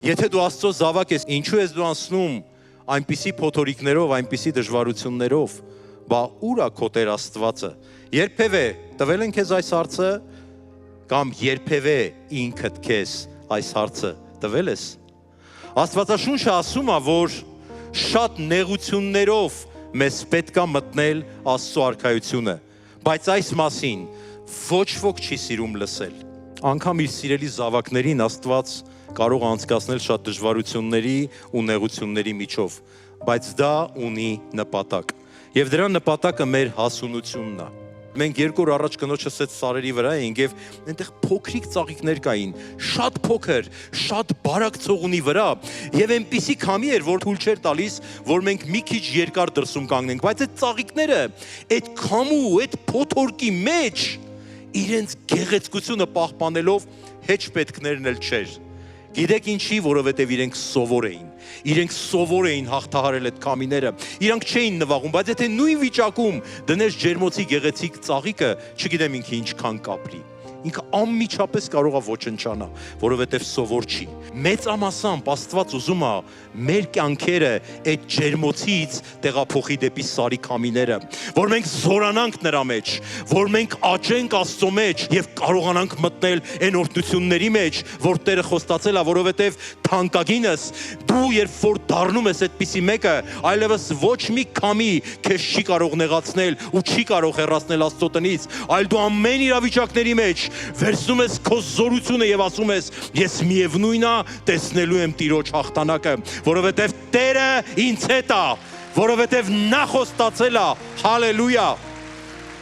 Եթե դու Աստծո զավակ ես, ինչու ես դու անցնում այնպիսի փոթորիկներով, այնպիսի դժվարություններով, բա ուր է քո Տեր Աստվածը։ Երբևէ տվել են քեզ այս հարցը կամ երբևէ ինքդ քեզ այս հարցը տվել ես։ Աստվածաշունչը ասում է, որ շատ նեղություններով մեզ պետք է մտնել Աստծո արքայությունը, բայց այս մասին ոչ ոք չի սիրում լսել։ Անգամ իր սիրելի զավակներին Աստված կարող է անցկացնել շատ դժվարությունների ու նեղությունների միջով, բայց դա ունի նպատակ։ Եվ դրա նպատակը մեր հասունությունն է։ Մենք 2 օր առաջ կնոջս այդ սարերի վրա էինք եւ այնտեղ փոքրիկ ծաղիկներ կային, շատ փոքր, շատ բարակ ցողունի վրա, եւ այնպիսի քամի էր, որ թույլ չէր տալիս, որ մենք մի քիչ երկար դրսում կանգնենք, բայց այդ ծաղիկները, այդ քամու, այդ փոթորկի մեջ իրենց գեղեցկությունը պահպանելով հեչ պետքներն էլ չէր։ Գիտեք ինչի, որովհետև իրենք սովոր էին։ Իրենք սովոր էին հաղթահարել այդ քամիները։ Իրանք չէին նվաղում, բայց եթե նույն վիճակում դնես ջերմոցի գեղեցիկ ծաղիկը, չգիտեմ ինքը ինչքան կապրի։ Ինքը անմիջապես կարող է ոչնչանա, որովհետև սովոր չի։ Մեծամասամբ Աստված ուզում է մեր կյանքերը այդ ջերմոցից տեղափոխի դեպի սարի քամիները, որ մենք զորանանք նրա մեջ, որ մենք աճենք Աստծո մեջ եւ կարողանանք մտնել այն օրհնությունների մեջ, որ Տերը խոստացել է, որովհետև թանկագինս դու երբ որ դառնում ես այդպիսի մեկը, այլևս ոչ մի քամի քեզ չի կարող նեղացնել ու չի կարող հեռացնել Աստծո տնից, այլ դու ամեն իրավիճակների մեջ վերցնում ես քո զորությունը եւ ասում ես ես միևնույն է տեսնելու եմ Տիրոջ հաղթանակը, որովհետեւ Տերը ինձ հետ է, որովհետեւ նա խոստացել է, հալելույա։